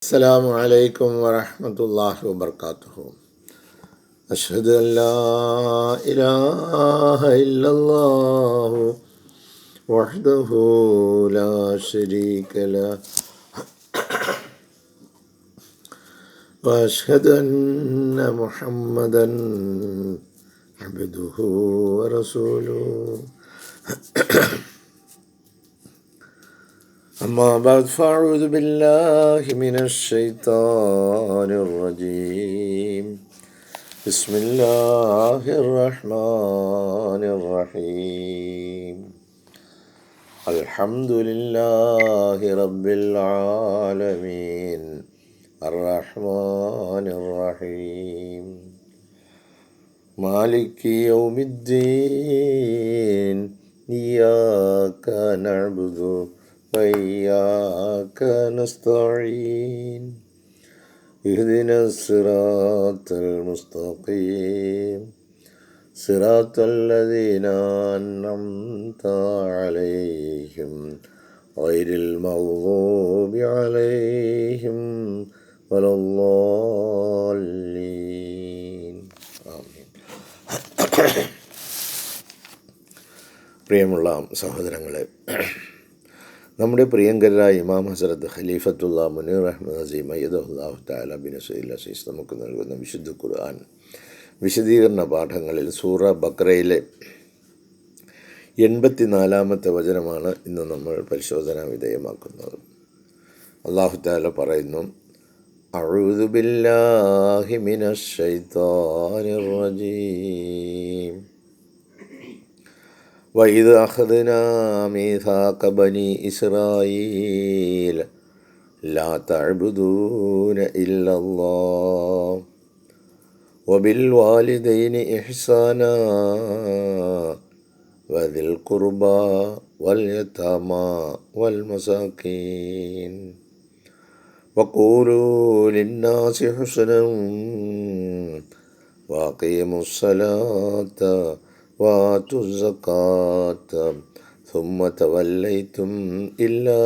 السلام عليكم ورحمة الله وبركاته. أشهد أن لا إله إلا الله وحده لا شريك له وأشهد أن محمدا عبده ورسوله. أما بعد فأعوذ بالله من الشيطان الرجيم. بسم الله الرحمن الرحيم. الحمد لله رب العالمين الرحمن الرحيم مالك يوم الدين إياك نعبد وإياك نستعين اهدنا الصراط المستقيم صراط الذين أنعمت عليهم غير المغضوب عليهم ولا الضالين. ആമീൻ. പ്രിയമുള്ള സഹോദരങ്ങളെ, നമ്മുടെ പ്രിയങ്കരായ ഇമാം ഹസ്രത്ത് ഖലീഫത്തുള്ള മുനീർ അഹ്മദ് അസീം അയ്യദുല്ലാഹു തആല ബിൻ സഈദ് അസീസ് നമുക്ക് നൽകുന്ന വിശുദ്ധ ഖുർആൻ വിശദീകരണ പാഠങ്ങളിൽ സൂറ ബഖറയിലെ 84-ാമത്തെ വചനമാണ് ഇന്ന് നമ്മൾ പരിശോധനാ വിധേയമാക്കുന്നത്. അല്ലാഹു തആല പറയുന്നു, അഊദു ബില്ലാഹി മിനശ് ശൈത്വാനിർ റജീം وَإِذْ أَخَذْنَا مِيثَاقَ بَنِي إِسْرَائِيلَ لَا تَعْبُدُونَ إِلَّا اللَّهَ وَبِالْوَالِدَيْنِ إِحْسَانًا وَذِي الْقُرْبَى وَالْيَتَامَى وَالْمَسَاكِينِ وَقُولُوا لِلنَّاسِ حُسْنًا وَأَقِيمُوا الصَّلَاةَ وآتوا الزكاة ثم توليتم إلا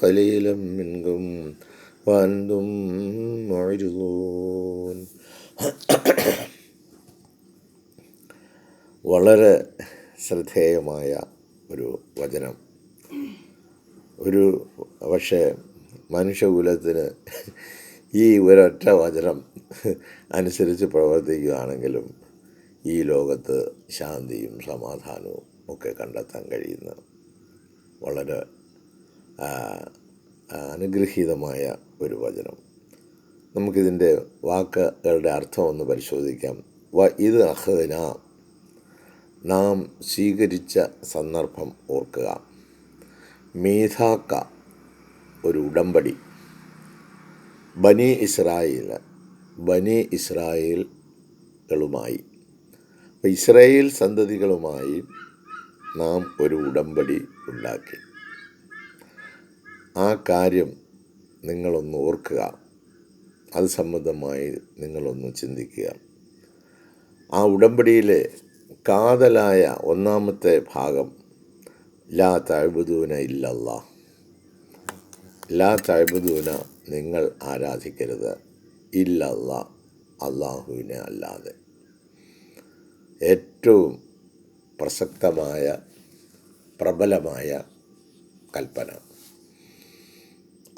قليلا منكم وأنتم معرضون. വളരെ ശ്രദ്ധേയമായ ഒരു വചനം. പക്ഷേ മനുഷ്യകുലത്തിന് ഈ ഒരൊറ്റ വചനം അനുസരിച്ച് പ്രവർത്തിക്കുകയാണെങ്കിലും ഈ ലോകത്ത് ശാന്തിയും സമാധാനവും ഒക്കെ കണ്ടെത്താൻ കഴിയുന്ന വളരെ അനുഗ്രഹീതമായ ഒരു വചനം. നമുക്കിതിൻ്റെ വാക്കുകളുടെ അർത്ഥം ഒന്ന് പരിശോധിക്കാം. ഇത് അഹ്ദന, നാം സ്വീകരിച്ച സന്ദർഭം ഓർക്കുക. മീഥാക്ക, ഒരു ഉടമ്പടി. ബനി ഇസ്രായേലുകളുമായി, ഇസ്രായേൽ സന്തതികളുമായി നാം ഒരു ഉടമ്പടി ഉണ്ടാക്കി. ആ കാര്യം നിങ്ങളൊന്ന് ഓർക്കുക, അത് സംബന്ധമായി നിങ്ങളൊന്ന് ചിന്തിക്കുക. ആ ഉടമ്പടിയിലെ കാതലായ ഒന്നാമത്തെ ഭാഗം ലാ തഅ്ബുദൂന ഇല്ലല്ലാഹ്. ലാ തഅ്ബുദൂന, നിങ്ങൾ ആരാധിക്കരുത്, ഇല്ലല്ലാഹ്, അല്ലാഹുവിനെ അല്ലാതെ. ഏറ്റവും പ്രസക്തമായ പ്രബലമായ കൽപ്പന,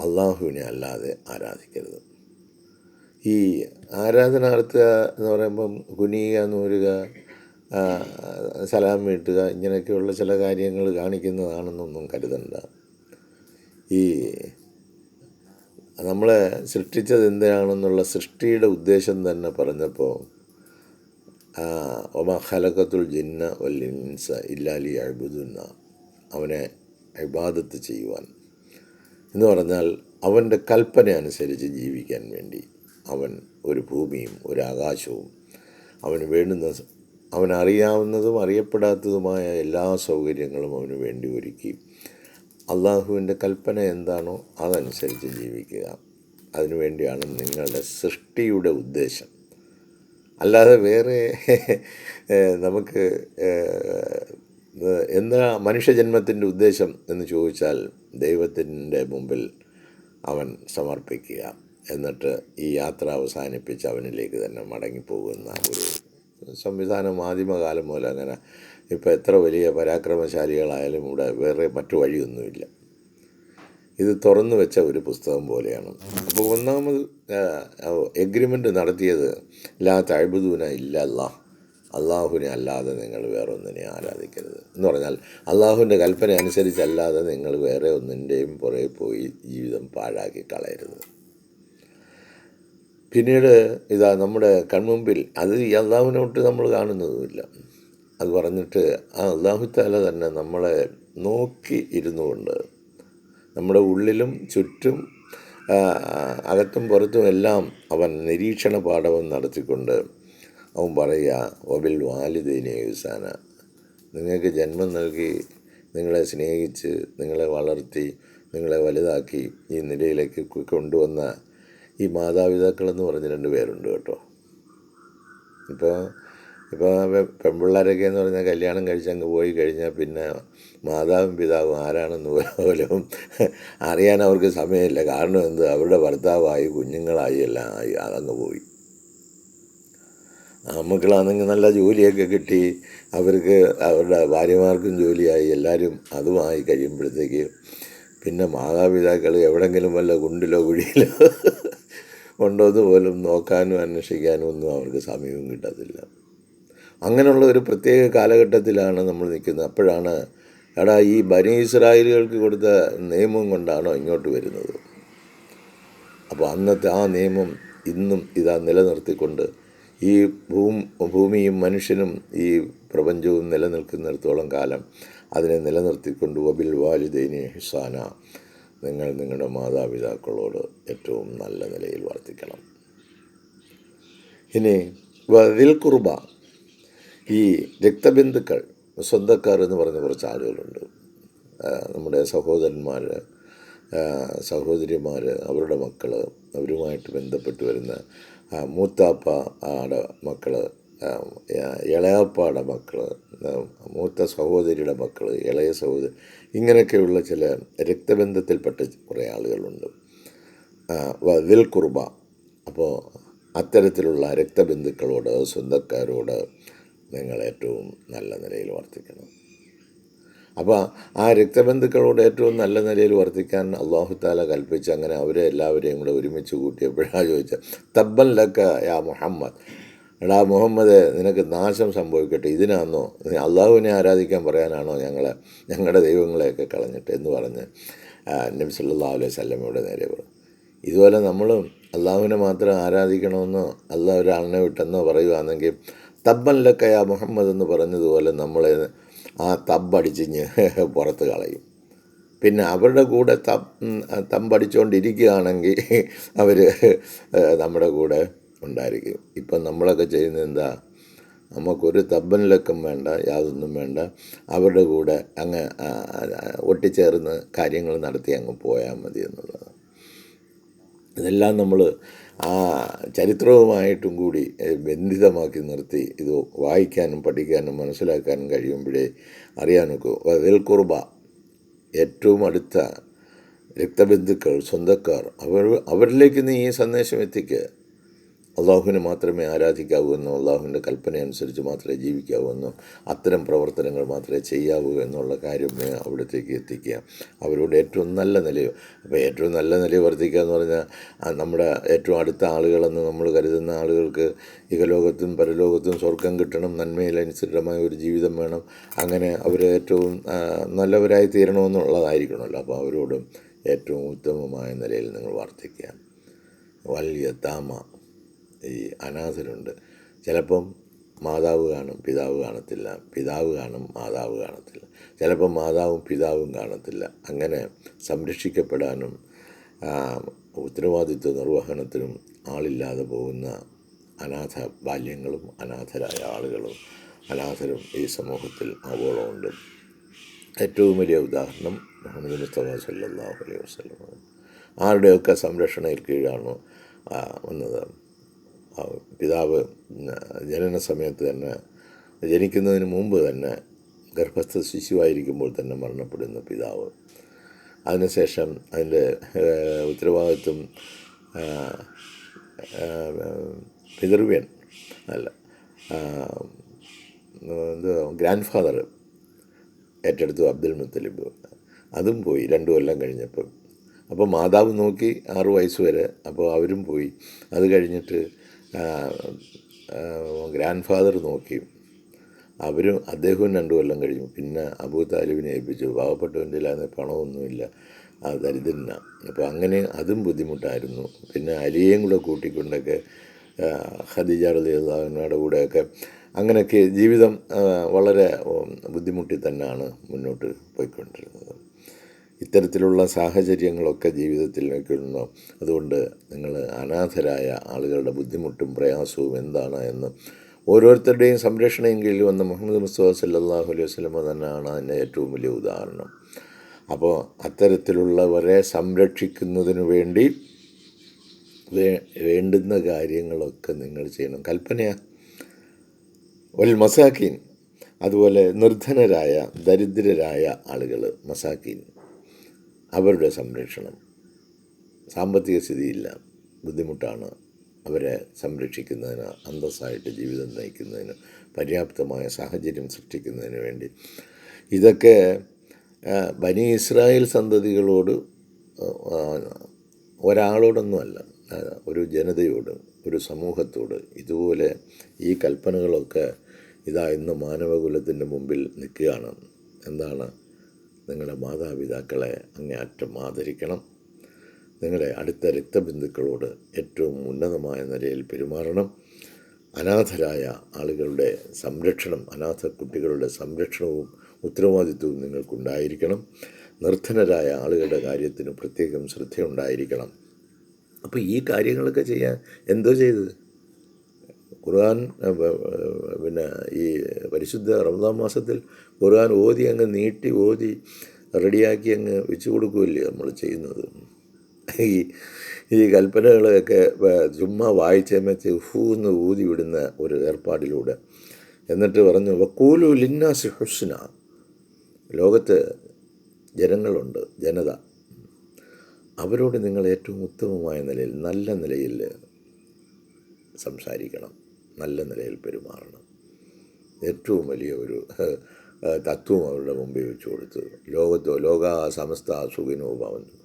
അള്ളാഹുവിനെ അല്ലാതെ ആരാധിക്കരുത്. ഈ ആരാധന നടത്തുക എന്ന് പറയുമ്പം കുനിയുക, നൂരുക, സലാം വീട്ടുക, ഇങ്ങനെയൊക്കെയുള്ള ചില കാര്യങ്ങൾ കാണിക്കുന്നതാണെന്നൊന്നും കരുതണ്ട. ഈ നമ്മളെ സൃഷ്ടിച്ചത് എന്തിനാണെന്നുള്ള സൃഷ്ടിയുടെ ഉദ്ദേശം തന്നെ പറഞ്ഞപ്പോൾ ഒമാ ഖലഖത്തുൽ ജിന്ന വൽ ഇൻസ ഇല്ലാ ലിയഅ്ബുദൂന, അവനെ ഇബാദത്ത് ചെയ്യുവാൻ എന്ന് പറഞ്ഞാൽ അവൻ്റെ കൽപ്പന അനുസരിച്ച് ജീവിക്കാൻ വേണ്ടി അവൻ ഒരു ഭൂമിയും ഒരു ആകാശവും അവന് വേണ്ടുന്ന, അവനറിയാവുന്നതും അറിയപ്പെടാത്തതുമായ എല്ലാ സൗകര്യങ്ങളും അവന് വേണ്ടി ഒരുക്കി. അള്ളാഹുവിൻ്റെ കൽപ്പന എന്താണോ അതനുസരിച്ച് ജീവിക്കുക. അതിനുവേണ്ടിയാണ് നിങ്ങളുടെ സൃഷ്ടിയുടെ ഉദ്ദേശം. അല്ലാതെ വേറെ നമുക്ക് എന്താ മനുഷ്യജന്മത്തിൻ്റെ ഉദ്ദേശം എന്ന് ചോദിച്ചാൽ ദൈവത്തിൻ്റെ മുമ്പിൽ അവൻ സമർപ്പിക്കുക, എന്നിട്ട് ഈ യാത്ര അവസാനിപ്പിച്ച് അവനിലേക്ക് തന്നെ മടങ്ങിപ്പോകുന്ന ഒരു സംവിധാനം ആദിമകാലം മുതൽ അങ്ങനെ. ഇപ്പോൾ എത്ര വലിയ പരാക്രമശാലികളായാലും ഇവിടെ വേറെ മറ്റു വഴിയൊന്നുമില്ല. ഇത് തുറന്നു വെച്ച ഒരു പുസ്തകം പോലെയാണ്. അപ്പോൾ ഒന്നാമത് എഗ്രിമെൻ്റ് നടത്തിയത് ലാ തഅ്ബുദൂന ഇല്ലല്ലാ, അള്ളാഹുവിനെ അല്ലാതെ നിങ്ങൾ വേറെ ഒന്നിനെ ആരാധിക്കരുത് എന്ന് പറഞ്ഞാൽ അള്ളാഹുവിൻ്റെ കൽപ്പന അനുസരിച്ചല്ലാതെ നിങ്ങൾ വേറെ ഒന്നിൻ്റെയും പുറകെ പോയി ജീവിതം പാഴാക്കി കളയരുത്. പിന്നീട് ഇതാ നമ്മുടെ കൺമുമ്പിൽ അത് ഈ അള്ളാഹുവിനോട്ട് നമ്മൾ കാണുന്നതുമില്ല. അത് പറഞ്ഞിട്ട് ആ അള്ളാഹു തആല തന്നെ നമ്മളെ നോക്കി ഇരുന്നു കൊണ്ട് നമ്മുടെ ഉള്ളിലും ചുറ്റും അകത്തും പുറത്തും എല്ലാം അവൻ നിരീക്ഷണ പാഠവും നടത്തിക്കൊണ്ട് അവൻ പറയുക വബിൽ വാലിദൈനി ഇഹ്സാന, നിങ്ങൾക്ക് ജന്മം നൽകി നിങ്ങളെ സ്നേഹിച്ച് നിങ്ങളെ വളർത്തി നിങ്ങളെ വലുതാക്കി ഈ നിലയിലേക്ക് കൊണ്ടുവന്ന ഈ മാതാപിതാക്കളെന്ന് പറഞ്ഞ് 2 പേരുണ്ട് കേട്ടോ. ഇപ്പോൾ പെൺപിള്ളേരൊക്കെ എന്ന് പറഞ്ഞാൽ കല്യാണം കഴിച്ചങ്ങ് പോയി കഴിഞ്ഞാൽ പിന്നെ മാതാവും പിതാവും ആരാണെന്ന് പോലും അറിയാൻ അവർക്ക് സമയമില്ല. കാരണം എന്ത്, അവരുടെ ഭർത്താവായി കുഞ്ഞുങ്ങളായി എല്ലാം ആയി അതങ്ങ് പോയി. മക്കളാണെങ്കിൽ നല്ല ജോലിയൊക്കെ കിട്ടി, അവർക്ക് അവരുടെ ഭാര്യമാർക്കും ജോലിയായി, എല്ലാവരും അതുമായി കഴിയുമ്പോഴത്തേക്ക് പിന്നെ മാതാപിതാക്കൾ എവിടെയെങ്കിലും വല്ല കുണ്ടിലോ കുഴിയിലോ കൊണ്ടുവന്ന് പോലും നോക്കാനും അന്വേഷിക്കാനും ഒന്നും അവർക്ക് സമയവും കിട്ടത്തില്ല. അങ്ങനെയുള്ള ഒരു പ്രത്യേക കാലഘട്ടത്തിലാണ് നമ്മൾ നിൽക്കുന്നത്. അപ്പോഴാണ് എടാ ഈ ബനി ഇസ്രായേലുകൾക്ക് കൊടുത്ത നിയമം കൊണ്ടാണോ ഇങ്ങോട്ട് വരുന്നത്? അപ്പോൾ അന്നത്തെ ആ നിയമം ഇന്നും ഇതാ നിലനിർത്തിക്കൊണ്ട് ഈ ഭൂമിയും മനുഷ്യനും ഈ പ്രപഞ്ചവും നിലനിൽക്കുന്നിടത്തോളം കാലം അതിനെ നിലനിർത്തിക്കൊണ്ട് വബിൽ വാലിദൈനി ഇഹ്സാന, നിങ്ങൾ നിങ്ങളുടെ മാതാപിതാക്കളോട് ഏറ്റവും നല്ല നിലയിൽ വർത്തിക്കണം. ഇനി വദിൽ കുർബ, ഈ രക്തബന്ധുക്കൾ, സ്വന്തക്കാർ എന്ന് പറഞ്ഞ കുറച്ച് ആളുകളുണ്ട്. നമ്മുടെ സഹോദരന്മാർ, സഹോദരിമാർ, അവരുടെ മക്കൾ, അവരുമായിട്ട് ബന്ധപ്പെട്ട് വരുന്ന മൂത്താപ്പയുടെ മക്കൾ, ഇളയപ്പാടെ മക്കൾ, മൂത്ത സഹോദരിയുടെ മക്കൾ, ഇളയ സഹോദരി, ഇങ്ങനെയൊക്കെയുള്ള ചില രക്തബന്ധത്തിൽപ്പെട്ട കുറേ ആളുകളുണ്ട്. ദിൽ കുർബ. അപ്പോൾ അത്തരത്തിലുള്ള രക്തബന്ധുക്കളോട്, സ്വന്തക്കാരോട് നിങ്ങൾ ഏറ്റവും നല്ല നിലയിൽ വർത്തിക്കണം. അപ്പോൾ ആ രക്തബന്ധുക്കളോട് ഏറ്റവും നല്ല നിലയിൽ വർത്തിക്കാൻ അല്ലാഹു തആല കൽപ്പിച്ച് അങ്ങനെ അവരെ എല്ലാവരെയും കൂടെ ഒരുമിച്ച് കൂട്ടിയപ്പോഴാണ് ചോദിച്ചത് തബ്ബൻ ലക യാ മുഹമ്മദ്, എടാ മുഹമ്മദ് നിനക്ക് നാശം സംഭവിക്കട്ടെ, ഇതിനാണോ അള്ളാഹുവിനെ ആരാധിക്കാൻ പറയാനാണോ ഞങ്ങളുടെ ദൈവങ്ങളെയൊക്കെ കളഞ്ഞിട്ട് എന്ന് പറഞ്ഞ് നബി സല്ലല്ലാഹു അലൈഹി വസല്ലമയുടെ നേരെ പറഞ്ഞു. ഇതുപോലെ നമ്മളും അള്ളാഹുവിനെ മാത്രം ആരാധിക്കണമെന്നോ അള്ളാഹ് ഒരാളിനെ വിട്ടെന്നോ പറയുകയാണെങ്കിൽ തബ്ബൻ ലക യാ മുഹമ്മദ് എന്ന് പറഞ്ഞതുപോലെ നമ്മളെ ആ തബ്ബടിച്ചിഞ്ഞ് പുറത്ത് കളയും. പിന്നെ അവരുടെ കൂടെ തമ്പടിച്ചുകൊണ്ടിരിക്കുകയാണെങ്കിൽ അവർ നമ്മുടെ കൂടെ ഉണ്ടായിരിക്കും. ഇപ്പം നമ്മളൊക്കെ ചെയ്യുന്നത് എന്താ, നമുക്കൊരു തബ്ബനിലക്കം വേണ്ട, യാതൊന്നും വേണ്ട, അവരുടെ കൂടെ അങ്ങ് ഒട്ടിച്ചേർന്ന് കാര്യങ്ങൾ നടത്തി അങ്ങ് പോയാൽ മതി എന്നുള്ളത്. ഇതെല്ലാം നമ്മൾ ആ ചരിത്രവുമായിട്ടും കൂടി ബന്ധിതമാക്കി നിർത്തി ഇത് വായിക്കാനും പഠിക്കാനും മനസ്സിലാക്കാനും കഴിയുമ്പോഴേ അറിയാനൊക്കെ ദിൽ കുർബ, ഏറ്റവും അടുത്ത രക്തബന്ധുക്കൾ, സ്വന്തക്കാർ, അവരിലേക്ക് നീ ഈ സന്ദേശം എത്തിക്കുക. അള്ളാഹുവിനെ മാത്രമേ ആരാധിക്കാവൂ എന്നോ അള്ളാഹുവിൻ്റെ കൽപ്പന അനുസരിച്ച് മാത്രമേ ജീവിക്കാവൂ എന്നോ അത്തരം പ്രവർത്തനങ്ങൾ മാത്രമേ ചെയ്യാവൂ എന്നുള്ള കാര്യം അവിടത്തേക്ക് എത്തിക്കുക. അവരോട് ഏറ്റവും നല്ല നിലയോ, അപ്പോൾ ഏറ്റവും നല്ല നിലയിൽ വർദ്ധിക്കുക എന്ന് പറഞ്ഞാൽ നമ്മുടെ ഏറ്റവും അടുത്ത ആളുകളെന്ന് നമ്മൾ കരുതുന്ന ആളുകൾക്ക് ഇഹലോകത്തും പരലോകത്തും സ്വർഗം കിട്ടണം, നന്മയിലനുസൃതമായ ഒരു ജീവിതം വേണം, അങ്ങനെ അവർ ഏറ്റവും നല്ലവരായി തീരണമെന്നുള്ളതായിരിക്കണമല്ലോ. അപ്പോൾ അവരോടും ഏറ്റവും ഉത്തമമായ നിലയിൽ നിങ്ങൾ വർദ്ധിക്കുക. വലിയ താമ, ഈ അനാഥരുണ്ട്, ചിലപ്പം മാതാവ് കാണും പിതാവ് കാണത്തില്ല, പിതാവ് കാണും മാതാവ് കാണത്തില്ല, ചിലപ്പം മാതാവും പിതാവും കാണത്തില്ല. അങ്ങനെ സംരക്ഷിക്കപ്പെടാനും ഉത്തരവാദിത്വ നിർവഹണത്തിനും ആളില്ലാതെ പോകുന്ന അനാഥ ബാല്യങ്ങളും അനാഥരായ ആളുകളും അനാഥരും ഈ സമൂഹത്തിൽ ആവോളമുണ്ട്. ഏറ്റവും വലിയ ഉദാഹരണം മുഹമ്മദ് മുസ്തഫ സല്ലല്ലാഹു അലൈഹി വസല്ലം. ആരുടെയൊക്കെ സംരക്ഷണയിൽ കീഴാണ് വന്നത്. പിതാവ് ജനന സമയത്ത് തന്നെ, ജനിക്കുന്നതിന് മുമ്പ് തന്നെ, ഗർഭസ്ഥ ശിശുവായിരിക്കുമ്പോൾ തന്നെ മരണപ്പെടുന്ന പിതാവ്, അതിനുശേഷം അതിൻ്റെ ഉത്തരവാദിത്വം പിതൃവ്യൻ അല്ല ഗ്രാൻഡ് ഫാദർ ഏറ്റെടുത്തു, അബ്ദുൽ മുത്തലിബ്. അതും പോയി 2 കൊല്ലം കഴിഞ്ഞപ്പം. അപ്പോൾ മാതാവ് നോക്കി 6 വയസ്സ് വരെ. അപ്പോൾ അവരും പോയി. അത് കഴിഞ്ഞിട്ട് ഗ്രാൻഡ് ഫാദർ നോക്കി, അദ്ദേഹവും 2 കൊല്ലം കഴിഞ്ഞു. പിന്നെ അബൂ താലിബിനെ ഏൽപ്പിച്ചു. പാവപ്പെട്ടവൻ്റെ കയ്യിലാന്ന് പണമൊന്നുമില്ല, ദരിദ്രനാണ്. അപ്പോൾ അങ്ങനെ അതും ബുദ്ധിമുട്ടായിരുന്നു. പിന്നെ അലിയേയും കൂടെ കൂട്ടിക്കൊണ്ടൊക്കെ ഖദീജ റളിയല്ലാഹു അൻഹയുടെ കൂടെയൊക്കെ അങ്ങനെയൊക്കെ ജീവിതം വളരെ ബുദ്ധിമുട്ടി തന്നെയാണ് മുന്നോട്ട് പോയിക്കൊണ്ടിരുന്നത്. ഇത്തരത്തിലുള്ള സാഹചര്യങ്ങളൊക്കെ ജീവിതത്തിലേക്കുണ്ടോ? അതുകൊണ്ട് നിങ്ങൾ അനാഥരായ ആളുകളുടെ ബുദ്ധിമുട്ടും പ്രയാസവും എന്താണ് എന്ന് ഓരോരുത്തരുടെയും സംരക്ഷണയും കീഴിൽ വന്ന മുഹമ്മദ് മുസ്തഫ സല്ലല്ലാഹു അലൈഹി വസല്ലമ തന്നെയാണ് അതിൻ്റെ ഏറ്റവും വലിയ ഉദാഹരണം. അപ്പോൾ അത്തരത്തിലുള്ളവരെ സംരക്ഷിക്കുന്നതിന് വേണ്ടി വേണ്ടുന്ന കാര്യങ്ങളൊക്കെ നിങ്ങൾ ചെയ്യണം. കൽപ്പനയാണ്. വൽ മസാക്കീൻ, അതുപോലെ നിർധനരായ ദരിദ്രരായ ആളുകൾ, മസാക്കീൻ, അവരുടെ സംരക്ഷണം. സാമ്പത്തിക സ്ഥിതിയില്ല, ബുദ്ധിമുട്ടാണ്. അവരെ സംരക്ഷിക്കുന്നതിന്, അന്തസ്സായിട്ട് ജീവിതം നയിക്കുന്നതിന് പര്യാപ്തമായ സാഹചര്യം സൃഷ്ടിക്കുന്നതിന് വേണ്ടി ഇതൊക്കെ ബനി ഇസ്രായേൽ സന്തതികളോട്, ഒരാളോടൊന്നുമല്ല, ഒരു ജനതയോട്, ഒരു സമൂഹത്തോട് ഇതുപോലെ ഈ കൽപ്പനകളൊക്കെ ഇന്ന് മാനവകുലത്തിൻ്റെ മുമ്പിൽ നിൽക്കുകയാണ്. എന്താണ്? നിങ്ങളുടെ മാതാപിതാക്കളെ അങ്ങേയറ്റം ആദരിക്കണം. നിങ്ങളുടെ അടുത്ത രക്തബന്ധുക്കളോട് ഏറ്റവും ഉന്നതമായ നിലയിൽ പെരുമാറണം. അനാഥരായ ആളുകളുടെ സംരക്ഷണം, അനാഥ കുട്ടികളുടെ സംരക്ഷണവും ഉത്തരവാദിത്വവും നിങ്ങൾക്കുണ്ടായിരിക്കണം. നിർധനരായ ആളുകളുടെ കാര്യത്തിന് പ്രത്യേകം ശ്രദ്ധയുണ്ടായിരിക്കണം. അപ്പോൾ ഈ കാര്യങ്ങളൊക്കെ ചെയ്യാൻ എന്തോ ചെയ്തത്? ഖുർആൻ പിന്നെ ഈ പരിശുദ്ധ റമദാൻ മാസത്തിൽ ഖുർആൻ ഓതി അങ്ങ് നീട്ടി ഓതി റെഡിയാക്കി അങ്ങ് വെച്ച് കൊടുക്കുകയല്ലേ നമ്മൾ ചെയ്യുന്നത്. ഈ കൽപ്പനകളൊക്കെ ചുമ്മാ വായിച്ചേമച്ച് ഹൂന്ന് ഊതി വിടുന്ന ഒരു ഏർപ്പാടിലൂടെ. എന്നിട്ട് പറഞ്ഞു, വഖൂലു ലിന്നാസി ഹുസ്ന. ലോകത്ത് ജനങ്ങളുണ്ട്, ജനത. അവരോട് നിങ്ങൾ ഏറ്റവും ഉത്തമമായ നിലയിൽ, നല്ല നിലയിൽ സംസാരിക്കണം, നല്ല നിലയിൽ പെരുമാറണം. ഏറ്റവും വലിയ ഒരു തത്വം അവരുടെ മുമ്പിൽ വെച്ച് കൊടുത്തു. ലോകാ സമസ്ത സുഖിനോ ഭവന്തു.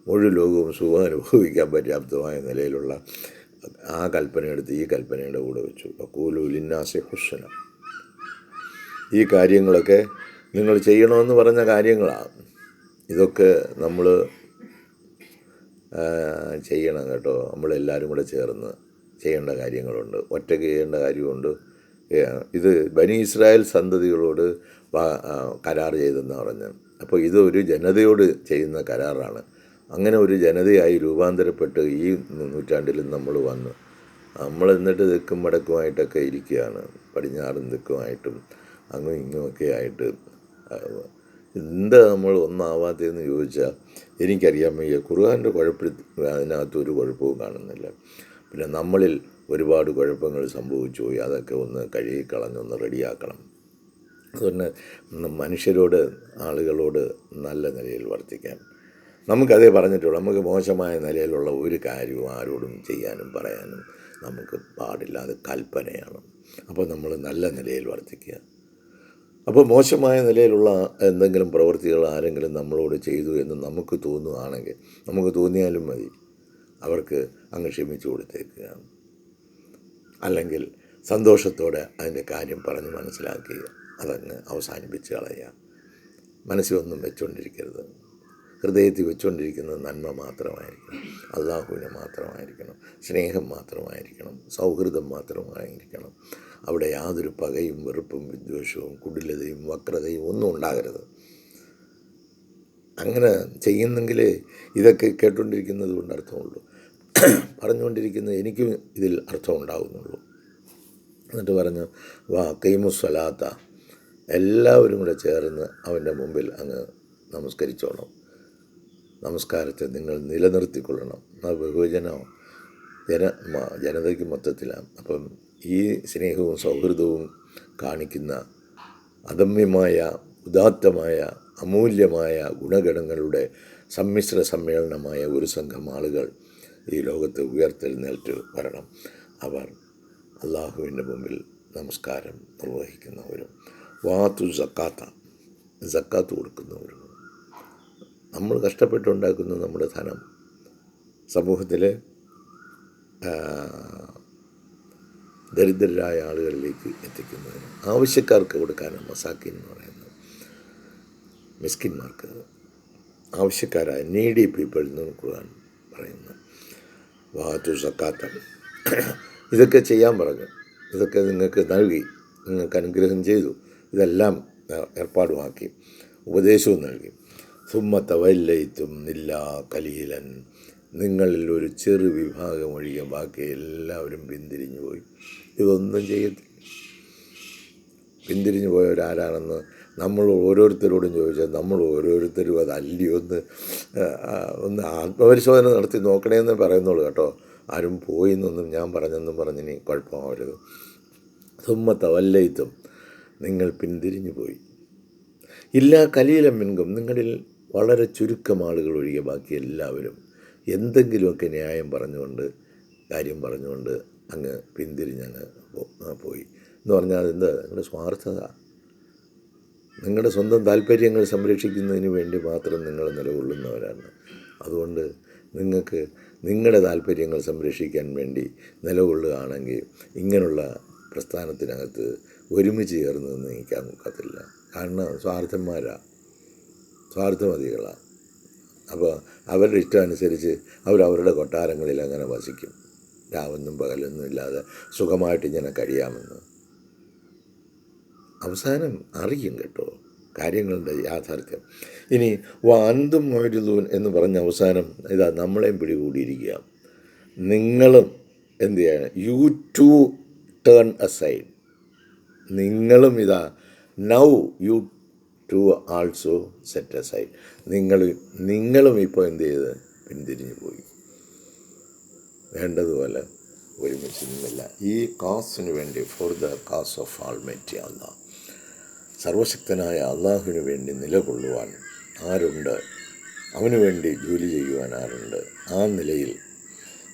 മുഴുവൻ ലോകവും സുഖം അനുഭവിക്കാൻ പര്യാപ്തമായ നിലയിലുള്ള ആ കൽപ്പനയെടുത്ത് ഈ കൽപ്പനയുടെ കൂടെ വെച്ചു. വഖൂലു ലിന്നാസി ഹുസ്ന. ഈ കാര്യങ്ങളൊക്കെ നിങ്ങൾ ചെയ്യണമെന്ന് പറഞ്ഞ കാര്യങ്ങളാണ്. ഇതൊക്കെ നമ്മൾ ചെയ്യണം കേട്ടോ. നമ്മളെല്ലാവരും കൂടെ ചേർന്ന് ചെയ്യേണ്ട കാര്യങ്ങളുണ്ട്, ഒറ്റയ്ക്ക് ചെയ്യേണ്ട കാര്യമുണ്ട്. ഇത് ബനി ഇസ്രായേൽ സന്തതികളോട് കരാർ ചെയ്തെന്ന് പറഞ്ഞു. അപ്പോൾ ഇതൊരു ജനതയോട് ചെയ്യുന്ന കരാറാണ്. അങ്ങനെ ഒരു ജനതയായി രൂപാന്തരപ്പെട്ട് ഈ നൂറ്റാണ്ടിലും നമ്മൾ വന്നു. നമ്മൾ എന്നിട്ട് തെക്കും വടക്കുമായിട്ടൊക്കെ ഇരിക്കുകയാണ്, പടിഞ്ഞാറും തെക്കുമായിട്ടും അങ്ങും ഇങ്ങുമൊക്കെ ആയിട്ട്. എന്താ നമ്മൾ ഒന്നാവാത്തതെന്ന് ചോദിച്ചാൽ എനിക്കറിയാൻ വയ്യ. ഖുർആൻ്റെ അതിനകത്തൊരു കുഴപ്പവും കാണുന്നില്ല. പിന്നെ നമ്മളിൽ ഒരുപാട് കുഴപ്പങ്ങൾ സംഭവിച്ചു പോയി. അതൊക്കെ ഒന്ന് കഴുകിക്കളഞ്ഞൊന്ന് റെഡിയാക്കണം. അതുകൊണ്ട് മനുഷ്യരോട്, ആളുകളോട് നല്ല നിലയിൽ വർത്തിക്കാൻ നമുക്കതേ പറഞ്ഞിട്ടുള്ളൂ. നമുക്ക് മോശമായ നിലയിലുള്ള ഒരു കാര്യവും ആരോടും ചെയ്യാനും പറയാനും നമുക്ക് പാടില്ല. അത് കൽപ്പനയാണ്. അപ്പോൾ നമ്മൾ നല്ല നിലയിൽ വർത്തിക്കുക. അപ്പോൾ മോശമായ നിലയിലുള്ള എന്തെങ്കിലും പ്രവൃത്തികൾ ആരെങ്കിലും നമ്മളോട് ചെയ്തു എന്ന് നമുക്ക് തോന്നുകയാണെങ്കിൽ, നമുക്ക് തോന്നിയാലും മതി, അവർക്ക് അങ്ങ് ക്ഷമിച്ചു കൊടുത്തേക്കുക. അല്ലെങ്കിൽ സന്തോഷത്തോടെ അതിൻ്റെ കാര്യം പറഞ്ഞ് മനസ്സിലാക്കി അതങ്ങ് അവസാനിപ്പിച്ച് കളയുക. മനസ്സിലൊന്നും വെച്ചുകൊണ്ടിരിക്കരുത്. ഹൃദയത്തിൽ വെച്ചുകൊണ്ടിരിക്കുന്നത് നന്മ മാത്രമായിരിക്കണം, അള്ളാഹുവിനെ മാത്രമായിരിക്കണം, സ്നേഹം മാത്രമായിരിക്കണം, സൗഹൃദം മാത്രമായിരിക്കണം. അവിടെ യാതൊരു പകയും വെറുപ്പും വിദ്വേഷവും കുടിലതയും വക്രതയും ഒന്നും ഉണ്ടാകരുത്. അങ്ങനെ ചെയ്യുന്നെങ്കിൽ ഇതൊക്കെ കേട്ടുകൊണ്ടിരിക്കുന്നത് കൊണ്ട് അർത്ഥമുള്ളൂ, പറഞ്ഞുകൊണ്ടിരിക്കുന്നത് എനിക്കും ഇതിൽ അർത്ഥം ഉണ്ടാകുന്നുള്ളൂ. എന്നിട്ട് പറഞ്ഞു, ഖീമുസ്സലാത്ത, എല്ലാവരും കൂടെ ചേർന്ന് അവൻ്റെ മുമ്പിൽ അങ്ങ് നമസ്കരിച്ചോണം. നമസ്കാരത്തെ നിങ്ങൾ നിലനിർത്തിക്കൊള്ളണം. ബഹുജനോ ജനതയ്ക്ക് മൊത്തത്തിലാണ്. അപ്പം ഈ സ്നേഹവും സൗഹൃദവും കാണിക്കുന്ന അദമ്യമായ, ഉദാത്തമായ, അമൂല്യമായ ഗുണഗണങ്ങളുടെ സമ്മിശ്ര സമ്മേളനമായ ഒരു സംഘം ആളുകൾ ഈ ലോകത്ത് ഉയർത്തെഴുന്നേറ്റ് വരണം. അവർ അള്ളാഹുവിൻ്റെ മുമ്പിൽ നമസ്കാരം നിർവഹിക്കുന്നവരും വാത്തു സക്കാത്ത് കൊടുക്കുന്നവരും. നമ്മൾ കഷ്ടപ്പെട്ടുണ്ടാക്കുന്ന നമ്മുടെ ധനം സമൂഹത്തിലെ ദരിദ്രരായ ആളുകളിലേക്ക് എത്തിക്കുന്നതിന്, ആവശ്യക്കാർക്ക് കൊടുക്കാനാണ് മസാക്കിൻ എന്ന് പറയുന്നത്. മിസ്കിന്മാർക്ക്, ആവശ്യക്കാരായ നീഡി പീപ്പിൾ എന്ന് ഖുർആൻ പറയുന്നു. വാത്തു സക്കാത്ത, ഇതൊക്കെ ചെയ്യാൻ പറഞ്ഞു, ഇതൊക്കെ നിങ്ങൾക്ക് നൽകി, നിങ്ങൾക്ക് അനുഗ്രഹം ചെയ്തു, ഇതെല്ലാം ഏർപ്പാടുമാക്കി, ഉപദേശവും നൽകി. സുമ്മ തവല്ലയിത്തും ഇല്ലാ കലീലൻ, നിങ്ങളിൽ ഒരു ചെറു വിഭാഗം ഒഴികെ ബാക്കി എല്ലാവരും പിന്തിരിഞ്ഞു പോയി. ഇതൊന്നും ചെയ്യത്തില്ല. പിന്തിരിഞ്ഞു പോയവരാരാണെന്ന് നമ്മൾ ഓരോരുത്തരോടും ചോദിച്ചാൽ നമ്മൾ ഓരോരുത്തരും അതല്ലയോ ഒന്ന് ആത്മപരിശോധന നടത്തി നോക്കണേന്ന് പറയുന്നുള്ളൂ കേട്ടോ. ആരും പോയി എന്നൊന്നും ഞാൻ പറഞ്ഞെന്നും പറഞ്ഞിനി കുഴപ്പമാവരുത്. സുമ്മ തവല്ലയിത്തും, നിങ്ങൾ പിന്തിരിഞ്ഞു പോയി. ഇല്ല കലീലം മിൻകും, നിങ്ങളിൽ വളരെ ചുരുക്കം ആളുകൾ ഒഴികെ ബാക്കി എല്ലാവരും എന്തെങ്കിലുമൊക്കെ ന്യായം പറഞ്ഞുകൊണ്ട്, കാര്യം പറഞ്ഞുകൊണ്ട് അങ്ങ് പിന്തിരിഞ്ഞങ്ങ് പോയി എന്ന് പറഞ്ഞാൽ അതെന്താ? നിങ്ങളുടെ സ്വാർത്ഥത, നിങ്ങളുടെ സ്വന്തം താല്പര്യങ്ങൾ സംരക്ഷിക്കുന്നതിന് വേണ്ടി മാത്രം നിങ്ങൾ നിലകൊള്ളുന്നവരാണ്. അതുകൊണ്ട് നിങ്ങൾക്ക് നിങ്ങളുടെ താല്പര്യങ്ങൾ സംരക്ഷിക്കാൻ വേണ്ടി നിലകൊള്ളുകയാണെങ്കിൽ ഇങ്ങനെയുള്ള പ്രസ്ഥാനത്തിനകത്ത് ഒരുമിച്ച് ചേർന്ന് നിൽക്കാൻ നോക്കത്തില്ല. കാരണം സ്വാർത്ഥമതികളാണ്. അപ്പോൾ അവരുടെ ഇഷ്ടം അനുസരിച്ച് അവരവരുടെ കൊട്ടാരങ്ങളിൽ അങ്ങനെ വസിക്കും. രാവെന്നും പകലൊന്നും ഇല്ലാതെ സുഖമായിട്ട് ഇങ്ങനെ കഴിയാമെന്ന്. അവസാനം അറിയും കേട്ടോ കാര്യങ്ങളുടെ യാഥാർത്ഥ്യം. ഇനി വാന്തും മൊയ്തുലൂൻ എന്ന് പറഞ്ഞ അവസാനം ഇതാ നമ്മളെയും പിടികൂടിയിരിക്കുക. നിങ്ങളും എന്ത് ചെയ്യണം? You too turn aside. നിങ്ങളും ഇതാ now you too also set aside. നിങ്ങളും ഇപ്പോൾ എന്ത് ചെയ്ത് പിന്തിരിഞ്ഞു പോയി. വേണ്ടതുപോലെ ഒരുമിച്ച് നിന്നില്ല. ഈ കാസിന് വേണ്ടി, for the cause of almighty Allah, സർവശക്തനായ അള്ളാഹുവിന് വേണ്ടി നിലകൊള്ളുവാൻ ആരുണ്ട്? അവന് വേണ്ടി ജോലി ചെയ്യുവാൻ ആരുണ്ട്? ആ നിലയിൽ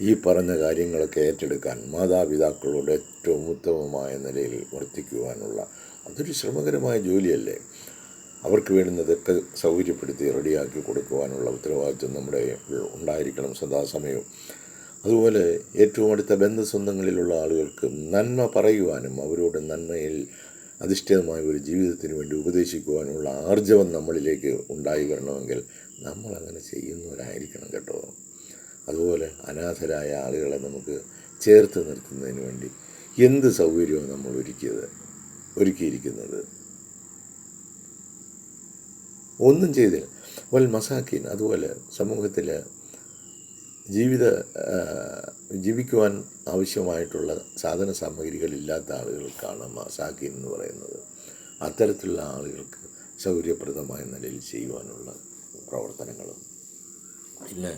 ഈ പറഞ്ഞ കാര്യങ്ങളൊക്കെ ഏറ്റെടുക്കാൻ മാതാപിതാക്കളോട് ഏറ്റവും ഉത്തമമായ നിലയിൽ വർത്തിക്കുവാനുള്ള അതൊരു ശ്രമകരമായ ജോലിയല്ലേ. അവർക്ക് വേണ്ടുന്നതൊക്കെ സൗകര്യപ്പെടുത്തി റെഡിയാക്കി കൊടുക്കുവാനുള്ള ഉത്തരവാദിത്വം നമ്മുടെ ഉണ്ടായിരിക്കണം സദാസമയവും. അതുപോലെ ഏറ്റവും അടുത്ത ബന്ധുസ്വന്തങ്ങളിലുള്ള ആളുകൾക്ക് നന്മ പറയുവാനും അവരോട് നന്മയിൽ അധിഷ്ഠിതമായ ഒരു ജീവിതത്തിന് വേണ്ടി ഉപദേശിക്കുവാനുള്ള ആർജവം നമ്മളിലേക്ക് ഉണ്ടായി വരണമെങ്കിൽ നമ്മളങ്ങനെ ചെയ്യുന്നവരായിരിക്കണം കേട്ടോ. അതുപോലെ അനാഥരായ ആളുകളെ നമുക്ക് ചേർത്ത് നിർത്തുന്നതിന് വേണ്ടി എന്ത് സൗകര്യവും നമ്മൾ ഒരുക്കിയിരിക്കുന്നത്. ഒന്നും ചെയ്തില്ല. വൽ മസാക്കീൻ, അതുപോലെ സമൂഹത്തിൽ ജീവിക്കുവാൻ ആവശ്യമായിട്ടുള്ള സാധന സാമഗ്രികളില്ലാത്ത ആളുകൾക്കാണ് മസാക്കീൻ എന്ന് പറയുന്നത്. അത്തരത്തിലുള്ള ആളുകൾക്ക് സൗകര്യപ്രദമായ നിലയിൽ ചെയ്യുവാനുള്ള പ്രവർത്തനങ്ങളും. പിന്നെ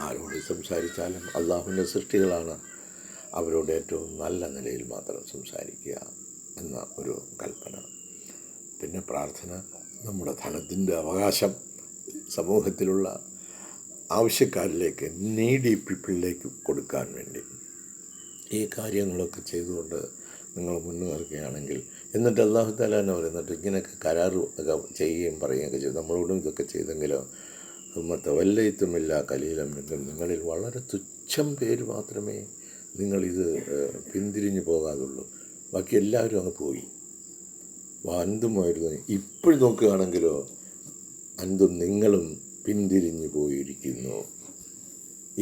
ആരോട് സംസാരിച്ചാലും അള്ളാഹുവിൻ്റെ സൃഷ്ടികളാണ്, അവരോട് ഏറ്റവും നല്ല നിലയിൽ മാത്രം സംസാരിക്കുക എന്ന ഒരു കൽപ്പന. പിന്നെ പ്രാർത്ഥന, നമ്മുടെ ധനത്തിൻ്റെ അവകാശം സമൂഹത്തിലുള്ള ആവശ്യക്കാരിലേക്ക്, നീഡി പീപ്പിളിലേക്ക് കൊടുക്കാൻ വേണ്ടി ഈ കാര്യങ്ങളൊക്കെ ചെയ്തുകൊണ്ട് നിങ്ങൾ മുന്നേറുകയാണെങ്കിൽ, എന്നിട്ട് അല്ലാഹു തആല തന്നെ പറയുന്നിട്ട് ഇങ്ങനെയൊക്കെ കരാറ് ഒക്കെ ചെയ്യുകയും പറയുകയൊക്കെ ചെയ്തു. നമ്മളോടും ഇതൊക്കെ ചെയ്തെങ്കിലോ തവല്ലയിത്തുമില്ല കലീലം മിൻകും, നിങ്ങളിൽ വളരെ തുച്ഛം പേര് മാത്രമേ നിങ്ങളിത് പിന്തിരിഞ്ഞു പോകാതുള്ളൂ, ബാക്കി എല്ലാവരും അങ്ങ് പോയി. അന്തുമായിരുന്നു. ഇപ്പോഴും നോക്കുകയാണെങ്കിലോ അന്തും നിങ്ങളും പിന്തിരിഞ്ഞു പോയിരിക്കുന്നു.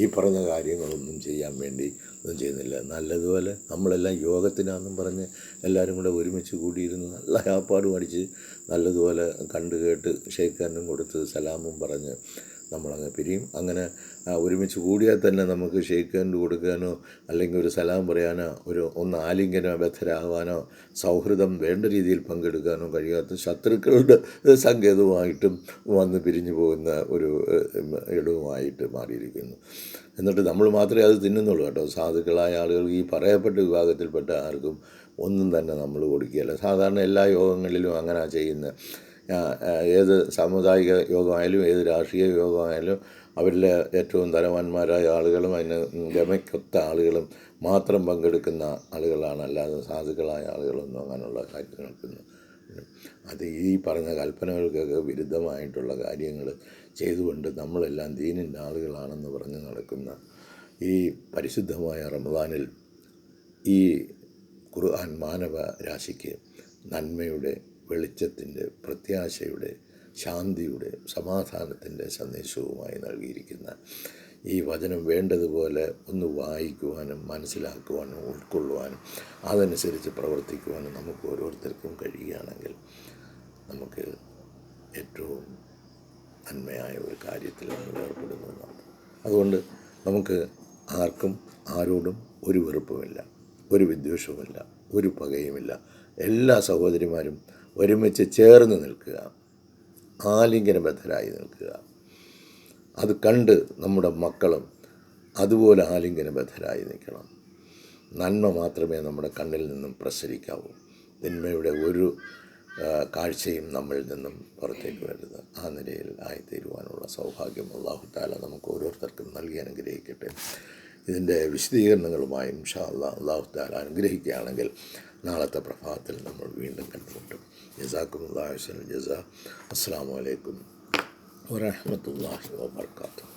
ഈ പറഞ്ഞ കാര്യങ്ങളൊന്നും ചെയ്യാൻ വേണ്ടി ഒന്നും ചെയ്യുന്നില്ല. നല്ലതുപോലെ നമ്മളെല്ലാം യോഗത്തിനാണെന്നും പറഞ്ഞ് എല്ലാവരും കൂടെ ഒരുമിച്ച് കൂടിയിരുന്ന് നല്ല ആപ്പാടും അടിച്ച് നല്ലതുപോലെ കണ്ടു കേട്ട് ഷെയ്ക്കാനും കൊടുത്ത് സലാമും പറഞ്ഞ് നമ്മളങ്ങ് പിരിയും. അങ്ങനെ ഒരുമിച്ച് കൂടിയാൽ തന്നെ നമുക്ക് ഷെയ്ക്ക് ഹാൻഡ് കൊടുക്കാനോ അല്ലെങ്കിൽ ഒരു സലാം പറയാനോ ഒന്ന് ആലിംഗനോ ബദ്ധരാകാനോ സൗഹൃദം വേണ്ട രീതിയിൽ പങ്കെടുക്കാനോ കഴിയാത്ത ശത്രുക്കളുടെ സങ്കേതവുമായിട്ടും വന്ന് പിരിഞ്ഞു പോകുന്ന ഒരു ഇടവുമായിട്ട് മാറിയിരിക്കുന്നു. എന്നിട്ട് നമ്മൾ മാത്രമേ അത് തിന്നുന്നുള്ളൂ കേട്ടോ. സാധുക്കളായ ആളുകൾ, ഈ പറയപ്പെട്ട വിഭാഗത്തിൽപ്പെട്ട ആർക്കും ഒന്നും തന്നെ നമ്മൾ കൊടുക്കുകയില്ല. സാധാരണ എല്ലാ യോഗങ്ങളിലും അങ്ങനെ ചെയ്യുന്നത്. ഏത് സാമുദായിക യോഗമായാലും ഏത് രാഷ്ട്രീയ യോഗമായാലും അവരിൽ ഏറ്റവും ധനവാന്മാരായ ആളുകളും അതിന് ഗമയ്ക്കൊത്ത ആളുകളും മാത്രം പങ്കെടുക്കുന്ന ആളുകളാണ്, അല്ലാതെ സാധുക്കളായ ആളുകളൊന്നും അങ്ങനെയുള്ള കാര്യങ്ങൾക്കൊന്നും. അത് ഈ പറഞ്ഞ കൽപ്പനകൾക്കൊക്കെ വിരുദ്ധമായിട്ടുള്ള കാര്യങ്ങൾ ചെയ്തുകൊണ്ട് നമ്മളെല്ലാം ദീനിൻ്റെ ആളുകളാണെന്ന് പറഞ്ഞ് നടക്കുന്ന ഈ പരിശുദ്ധമായ റമദാനിൽ ഈ ഖുർആൻ മാനവ രാശിക്ക് നന്മയുടെ, വെളിച്ചത്തിൻ്റെ, പ്രത്യാശയുടെ, ശാന്തിയുടെ, സമാധാനത്തിൻ്റെ സന്ദേശവുമായി നൽകിയിരിക്കുന്ന ഈ വചനം വേണ്ടതുപോലെ ഒന്ന് വായിക്കുവാനും മനസ്സിലാക്കുവാനും ഉൾക്കൊള്ളുവാനും അതനുസരിച്ച് പ്രവർത്തിക്കുവാനും നമുക്ക് ഓരോരുത്തർക്കും കഴിയുകയാണെങ്കിൽ നമുക്ക് ഏറ്റവും നന്മയായ ഒരു കാര്യത്തിൽ നമ്മൾ ഏർപ്പെടുന്നതാണ്. അതുകൊണ്ട് നമുക്ക് ആർക്കും ആരോടും ഒരു വെറുപ്പുമില്ല, ഒരു വിദ്വേഷവുമില്ല, ഒരു പകയുമില്ല. എല്ലാ സഹോദരിമാരും ഒരുമിച്ച് ചേർന്ന് നിൽക്കുക, ആലിംഗനബദ്ധരായി നിൽക്കുക. അത് കണ്ട് നമ്മുടെ മക്കളും അതുപോലെ ആലിംഗനബദ്ധരായി നിൽക്കണം. നന്മ മാത്രമേ നമ്മുടെ കണ്ണിൽ നിന്നും പ്രസരിക്കാവൂ. തിന്മയുടെ ഒരു കാഴ്ചയും നമ്മളിൽ നിന്നും പുറത്തേക്ക് വരുന്നത്. ആ നിലയിൽ ആയിത്തീരുവാനുള്ള സൗഭാഗ്യം അല്ലാഹു തആല നമുക്ക് ഓരോരുത്തർക്കും നൽകി അനുഗ്രഹിക്കട്ടെ. ഇതിൻ്റെ വിശദീകരണങ്ങളുമായി ഇൻഷാ അല്ലാഹ് അല്ലാഹു തആല അനുഗ്രഹിക്കുകയാണെങ്കിൽ നാളത്തെ പ്രഭാതത്തിൽ നമ്മൾ വീണ്ടും കണ്ടുമുട്ടും. ജസാക്കുമുല്ലാഹി ഖൈറൽ ജസാ. അസ്സലാമു അലൈക്കും വറഹ്മത്തുള്ളാഹി വബറകാതുഹു.